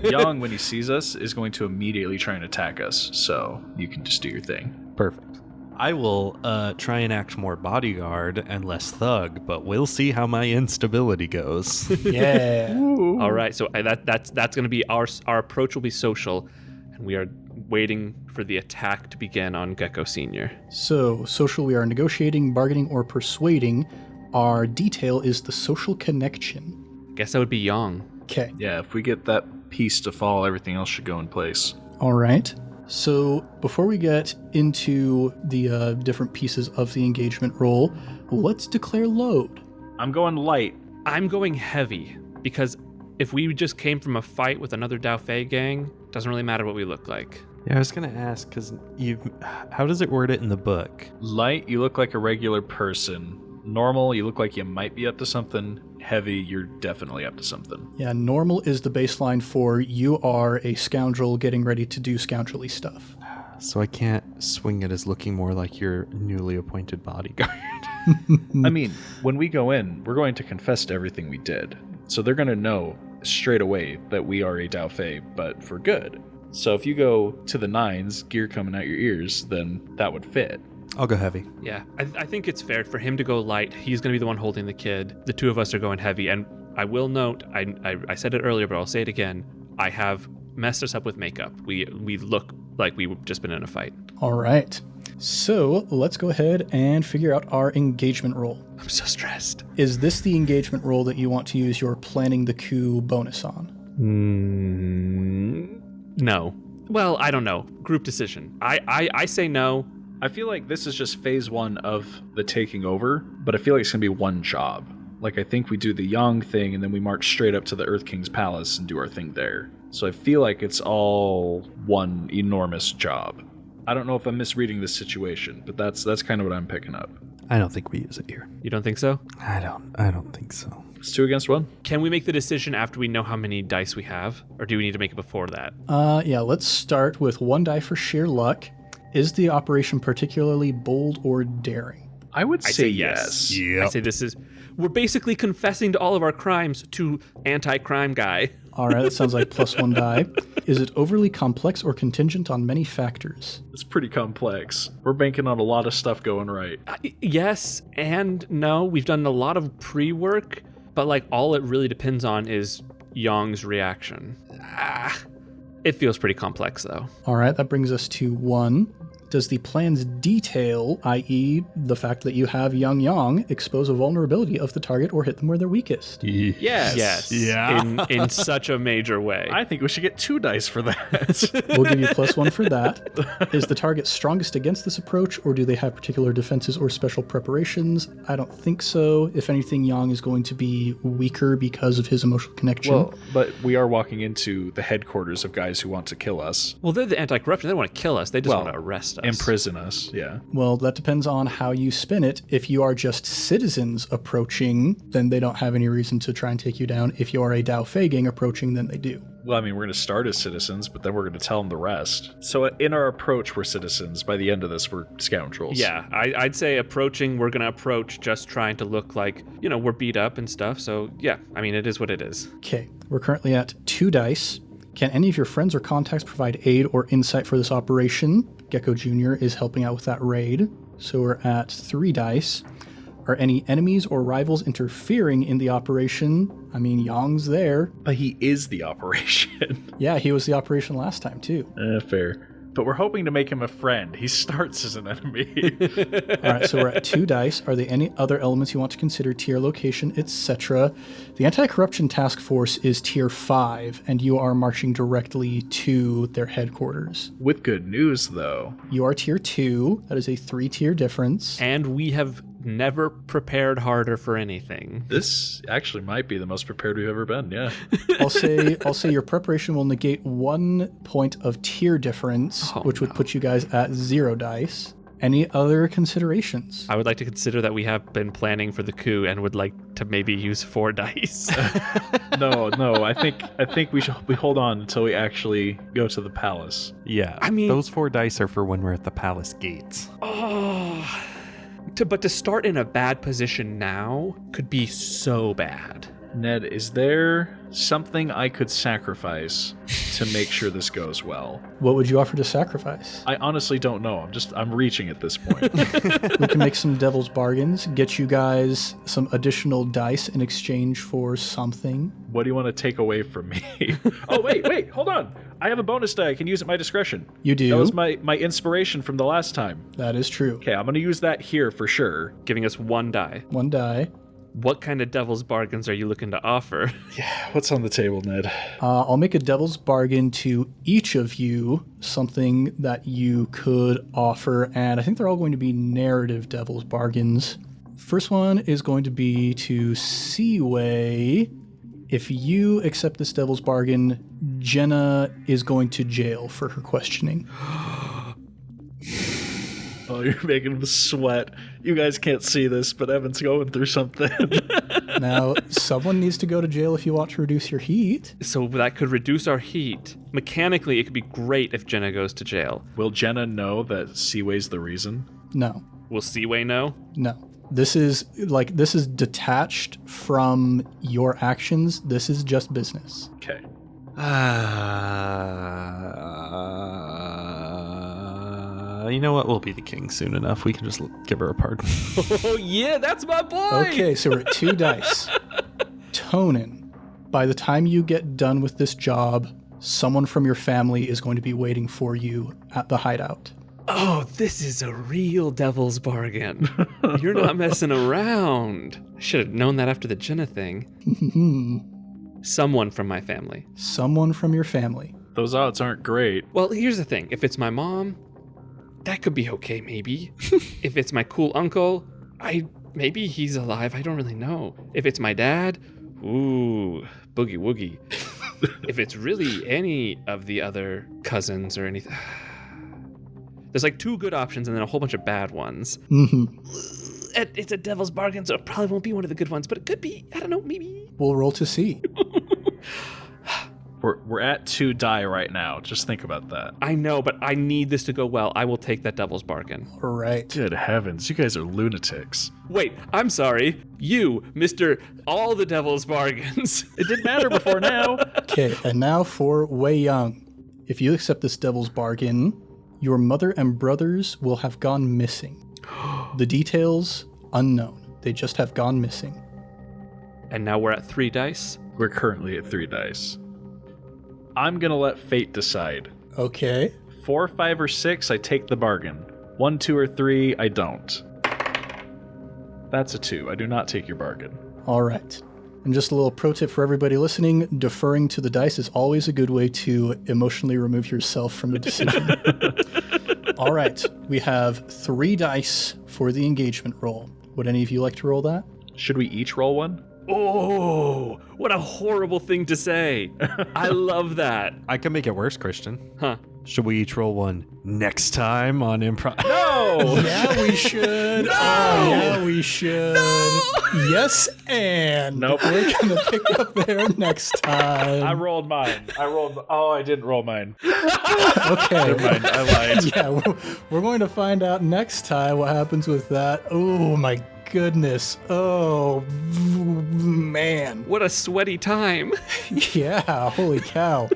S2: Young, when he sees us, is going to immediately try and attack us. So you can just do your thing.
S4: Perfect. I will try and act more bodyguard and less thug, but we'll see how my instability goes.
S1: Yeah.
S3: All right, so that's going to be our approach will be social, and we are waiting for the attack to begin on Gecko Senior.
S1: So social, we are negotiating, bargaining, or persuading. Our detail is the social connection.
S3: Guess that would be Yang.
S1: Okay.
S2: Yeah, if we get that piece to fall, everything else should go in place.
S1: All right. So before we get into the different pieces of the engagement roll, let's declare load.
S2: I'm going light.
S3: I'm going heavy, because if we just came from a fight with another Daofei gang, doesn't really matter what we look like.
S4: Yeah, I was going to ask, because how does it word it in the book?
S2: Light, you look like a regular person. Normal, you look like you might be up to something. Heavy, you're definitely up to something.
S1: Yeah, normal is the baseline for you are a scoundrel getting ready to do scoundrelly stuff.
S4: So I can't swing it as looking more like your newly appointed bodyguard.
S2: I mean, when we go in, we're going to confess to everything we did. So they're going to know straight away that we are a Daofei, but for good. So if you go to the nines, gear coming out your ears, then that would fit.
S4: I'll go heavy.
S3: Yeah, I think it's fair for him to go light. He's going to be the one holding the kid. The two of us are going heavy. And I will note, I said it earlier, but I'll say it again. I have messed us up with makeup. We look like we've just been in a fight.
S1: All right. So let's go ahead and figure out our engagement roll.
S3: I'm so stressed.
S1: Is this the engagement roll that you want to use your planning the coup bonus on?
S3: No. Well, I don't know. Group decision. I say no.
S2: I feel like this is just phase one of the taking over, but I feel like it's going to be one job. Like, I think we do the Yang thing, and then we march straight up to the Earth King's palace and do our thing there. So I feel like it's all one enormous job. I don't know if I'm misreading this situation, but that's kind of what I'm picking up.
S4: I don't think we use it here.
S3: You don't think so?
S4: I don't think so.
S2: It's 2 against 1.
S3: Can we make the decision after we know how many dice we have? Or do we need to make it before that?
S1: Yeah, let's start with 1 die for sheer luck. Is the operation particularly bold or daring?
S2: I would say yes.
S3: I say we're basically confessing to all of our crimes to anti-crime guy.
S1: All right, that sounds like +1 die. Is it overly complex or contingent on many factors?
S2: It's pretty complex. We're banking on a lot of stuff going right.
S3: Yes and no. We've done a lot of pre-work, but like all it really depends on is Yang's reaction. It feels pretty complex though.
S1: All right, that brings us to 1. Does the plan's detail, i.e. the fact that you have Yang, expose a vulnerability of the target or hit them where they're weakest?
S2: Yes.
S4: Yeah.
S3: In such a major way.
S2: I think we should get 2 dice for that.
S1: We'll give you +1 for that. Is the target strongest against this approach, or do they have particular defenses or special preparations? I don't think so. If anything, Yang is going to be weaker because of his emotional connection.
S2: Well, but we are walking into the headquarters of guys who want to kill us.
S3: Well, they're the anti-corruption. They don't want to kill us. They just want to arrest us.
S2: Imprison us, yeah.
S1: Well, that depends on how you spin it. If you are just citizens approaching, then they don't have any reason to try and take you down. If you are a Daofei gang approaching, then they do.
S2: Well, I mean, we're going to start as citizens, but then we're going to tell them the rest. So in our approach, we're citizens. By the end of this, we're scoundrels.
S3: Yeah, I'd say approaching, we're going to approach just trying to look like, we're beat up and stuff. So, yeah, I mean, it is what it is.
S1: Okay, we're currently at 2 dice. Can any of your friends or contacts provide aid or insight for this operation? Gecko Jr. is helping out with that raid. So we're at 3 dice. Are any enemies or rivals interfering in the operation? I mean, Yang's there.
S2: But he is the operation.
S1: Yeah, he was the operation last time, too.
S2: Fair. But we're hoping to make him a friend. He starts as an enemy.
S1: All right, so we're at 2 dice. Are there any other elements you want to consider? Tier, location, etc. The Anti-Corruption Task Force is Tier 5, and you are marching directly to their headquarters.
S2: With good news, though.
S1: You are Tier 2. That is a 3-tier difference.
S3: And we have never prepared harder for anything.
S2: This actually might be the most prepared we've ever been, yeah.
S1: I'll say your preparation will negate 1 point of tier difference, which would put you guys at 0 dice. Any other considerations?
S3: I would like to consider that we have been planning for the coup and would like to maybe use 4 dice.
S2: No, I think we hold on until we actually go to the palace.
S4: Yeah,
S3: I mean-
S4: those 4 dice are for when we're at the palace gates.
S3: But to start in a bad position now could be so bad.
S2: Ned, is there something I could sacrifice to make sure this goes well?
S1: What would you offer to sacrifice?
S2: I honestly don't know. I'm reaching at this point.
S1: We can make some devil's bargains, get you guys some additional dice in exchange for something.
S2: What do you want to take away from me? Oh, wait, hold on. I have a bonus die I can use at my discretion.
S1: You do?
S2: That was my inspiration from the last time.
S1: That is true.
S2: Okay, I'm going to use that here for sure.
S3: Giving us 1 die.
S1: 1 die.
S3: What kind of devil's bargains are you looking to offer?
S2: Yeah, what's on the table, Ned?
S1: I'll make a devil's bargain to each of you, something that you could offer, and I think they're all going to be narrative devil's bargains. First one is going to be to Ciwei. If you accept this devil's bargain, Jenna is going to jail for her questioning.
S2: Oh, you're making him sweat. You guys can't see this, but Evan's going through something.
S1: Now, someone needs to go to jail if you want to reduce your heat.
S3: So that could reduce our heat. Mechanically, it could be great if Jenna goes to jail.
S2: Will Jenna know that Ciwei's the reason?
S1: No.
S3: Will Ciwei know?
S1: No. This is detached from your actions. This is just business.
S2: Okay.
S4: You know what? We'll be the king soon enough. We can just give her a pardon.
S3: Oh, yeah, that's my boy!
S1: Okay, so we're at 2 dice. Tonan, by the time you get done with this job, someone from your family is going to be waiting for you at the hideout.
S3: Oh, this is a real devil's bargain. You're not messing around. I should have known that after the Jenna thing. Someone from my family.
S1: Someone from your family.
S2: Those odds aren't great.
S3: Well, here's the thing. If it's my mom, that could be okay, maybe. If it's my cool uncle, maybe he's alive. I don't really know. If it's my dad, ooh, boogie woogie. If it's really any of the other cousins or anything, there's like 2 good options and then a whole bunch of bad ones. It's a devil's bargain, so it probably won't be one of the good ones, but it could be. I don't know, maybe.
S1: We'll roll to see.
S2: We're at 2 die right now. Just think about that.
S3: I know, but I need this to go well. I will take that devil's bargain.
S1: All right.
S2: Good heavens, you guys are lunatics.
S3: Wait, I'm sorry. You, Mr. All the Devil's Bargains.
S2: It didn't matter before now.
S1: Okay, and now for Weiyong. If you accept this devil's bargain, your mother and brothers will have gone missing. The details, unknown. They just have gone missing.
S3: And now we're at 3 dice.
S2: We're currently at 3 dice. I'm gonna let fate decide.
S1: Okay.
S2: 4, 5, or 6, I take the bargain. 1, 2, or 3, I don't. That's a 2. I do not take your bargain.
S1: All right. And just a little pro tip for everybody listening, deferring to the dice is always a good way to emotionally remove yourself from the decision. All right. We have 3 dice for the engagement roll. Would any of you like to roll that?
S2: Should we each roll one?
S3: Oh, what a horrible thing to say. I love that.
S4: I can make it worse, Christian.
S3: Huh.
S4: Should we each roll one next time on improv?
S2: No!
S1: Yeah, we should.
S2: No!
S1: Oh, yeah, we should. No! Yes, and
S2: Nope.
S1: We're going to pick up there next time.
S2: I rolled mine. Oh, I didn't roll mine.
S1: Okay.
S2: Never mind, I lied.
S1: Yeah, we're going to find out next time what happens with that. Oh, my goodness. Oh, man.
S3: What a sweaty time.
S1: Yeah, holy cow.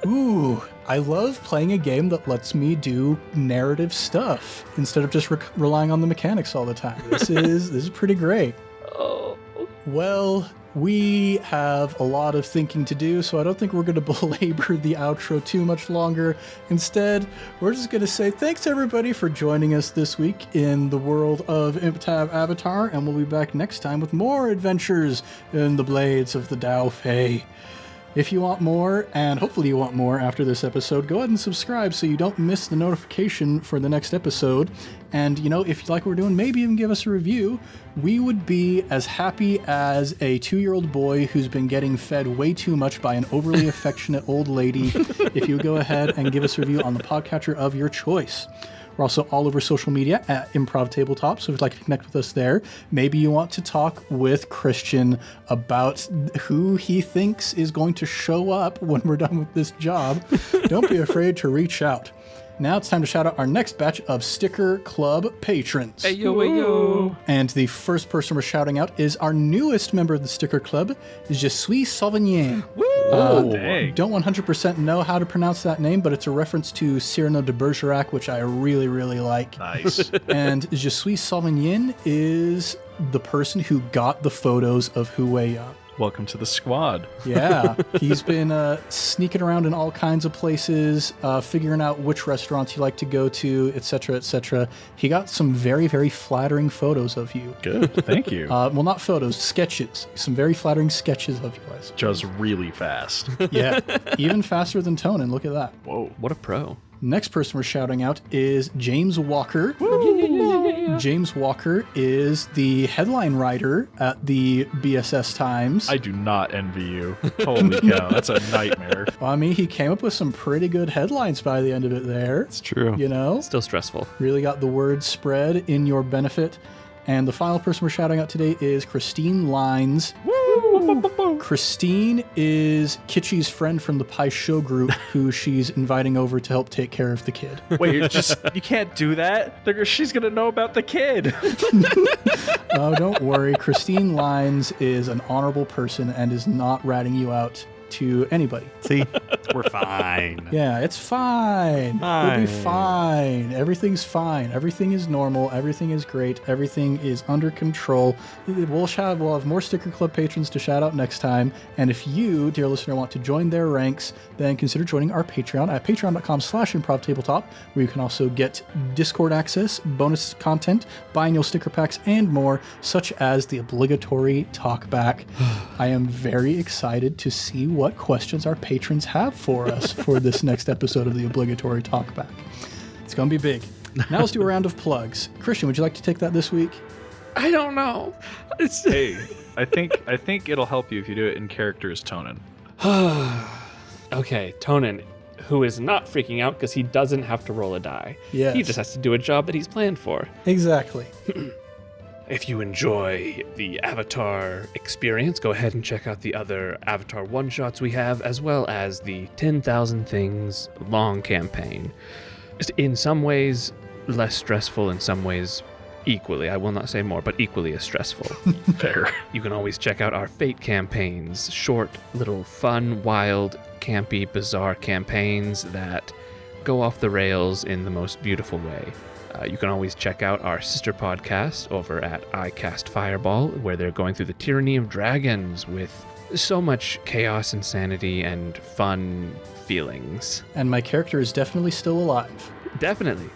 S1: Ooh, I love playing a game that lets me do narrative stuff instead of just relying on the mechanics all the time. This is pretty great.
S3: Oh.
S1: Well, we have a lot of thinking to do, so I don't think we're going to belabor the outro too much longer. Instead, we're just going to say thanks everybody for joining us this week in the world of Imptab Avatar, and we'll be back next time with more adventures in the Blades of the Daofei. If you want more, and hopefully you want more after this episode, go ahead and subscribe so you don't miss the notification for the next episode. And, you know, if you like what we're doing, maybe even give us a review. We would be as happy as a 2-year-old boy who's been getting fed way too much by an overly affectionate old lady if you would go ahead and give us a review on the podcatcher of your choice. We're also all over social media at Improv Tabletop, so if you'd like to connect with us there, maybe you want to talk with Christian about who he thinks is going to show up when we're done with this job. Don't be afraid to reach out. Now it's time to shout out our next batch of Sticker Club patrons.
S3: Hey yo.
S1: And the first person we're shouting out is our newest member of the Sticker Club, Ciwei.
S2: Dang.
S1: Don't 100% know how to pronounce that name, but it's a reference to Cyrano de Bergerac, which I really, really like.
S2: Nice.
S1: And Ciwei is the person who got the photos of Weiyong.
S2: Welcome to the squad.
S1: Yeah, he's been sneaking around in all kinds of places, figuring out which restaurants you like to go to, etc., etc. He got some very, very flattering photos of you.
S2: Good. Thank you.
S1: Well, not photos, sketches. Some very flattering sketches of you guys.
S2: Just really fast.
S1: Yeah, even faster than Tonan. Look at that.
S2: Whoa.
S3: What a pro.
S1: Next person we're shouting out is James Walker. James Walker is the headline writer at the BSS Times.
S2: I do not envy you. Holy cow, that's a nightmare.
S1: Well, I mean, he came up with some pretty good headlines by the end of it there.
S4: It's true.
S1: You know?
S3: Still stressful.
S1: Really got the word spread in your benefit. And the final person we're shouting out today is Christine Lines. Christine is Kitschy's friend from the Pai Show group who she's inviting over to help take care of the kid.
S2: Wait, you can't do that. She's gonna know about the kid.
S1: Oh, don't worry. Christine Lines is an honorable person and is not ratting you out to anybody.
S4: See, we're fine.
S1: Yeah, it's fine. We'll be fine. Everything's fine. Everything is normal. Everything is great. Everything is under control. We'll have more Sticker Club patrons to shout out next time. And if you, dear listener, want to join their ranks, then consider joining our Patreon at patreon.com/improvtabletop, where you can also get Discord access, bonus content, biannual sticker packs, and more, such as the obligatory talkback. I am very excited to see what questions our patrons have for us for this next episode of the obligatory talkback. It's going to be big. Now let's do a round of plugs. Christian, would you like to take that this week?
S3: I don't know.
S2: Hey, I think it'll help you if you do it in character as Tonan.
S3: Okay, Tonan, who is not freaking out because he doesn't have to roll a die.
S1: Yes.
S3: He just has to do a job that he's planned for.
S1: Exactly.
S3: If you enjoy the Avatar experience, go ahead and check out the other Avatar one-shots we have, as well as the 10,000 Things long campaign. In some ways, less stressful, in some ways, equally. I will not say more, but equally as stressful.
S2: Fair.
S3: You can always check out our Fate campaigns, short, little, fun, wild, campy, bizarre campaigns that go off the rails in the most beautiful way. You can always check out our sister podcast over at iCast Fireball, where they're going through the Tyranny of Dragons with so much chaos, insanity, and fun feelings.
S1: And my character is definitely still alive.
S3: Definitely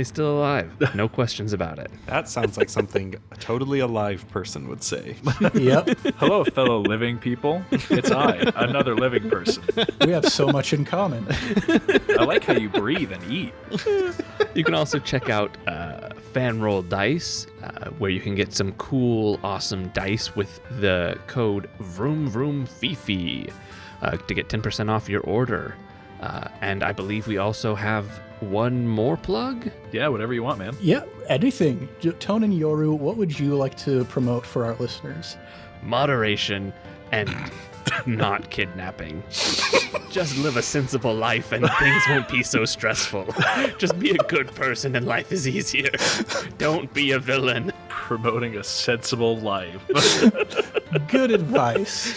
S3: still alive. No questions about it.
S4: That sounds like something a totally alive person would say.
S1: Yep.
S2: Hello, fellow living people. It's I, another living person.
S1: We have so much in common.
S2: I like how you breathe and eat.
S3: You can also check out Fan Roll Dice, where you can get some cool, awesome dice with the code VroomVroomFifi to get 10% off your order. And I believe we also have one more plug.
S2: Yeah, whatever you want, man.
S1: Yeah, anything. Tonan Yoru, what would you like to promote for our listeners?
S3: Moderation and not kidnapping. Just live a sensible life and things won't be so stressful. Just be a good person and life is easier. Don't be a villain.
S2: promoting a sensible life.
S1: Good advice.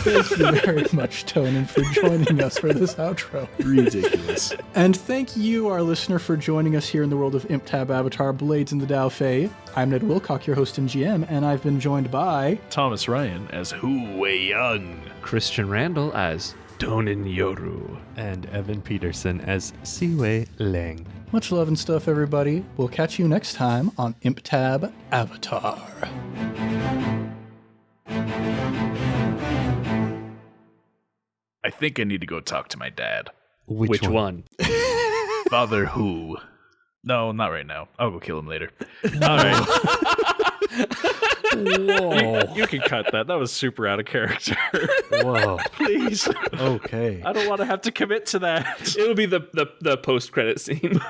S1: Thank you very much, Tonan, for joining us for this outro.
S2: Ridiculous.
S1: And thank you, our listener, for joining us here in the world of Imp Tab Avatar Blades in the Daofei. I'm Ned Wilcock, your host and GM, and I've been joined by
S2: Thomas Ryan as Weiyong.
S3: Christian Randall as Tonan Yoru.
S4: And Evan Peterson as Ciwei Leng.
S1: much love and stuff, everybody. We'll catch you next time on Imp Tab Avatar.
S2: I think I need to go talk to my dad.
S3: Which one?
S2: Father Who. No, not right now. I'll go kill him later. All right.
S4: Whoa.
S2: You can cut that. That was super out of character.
S4: Whoa.
S2: Please.
S4: Okay.
S2: I don't want to have to commit to that.
S3: It'll be the post-credit scene.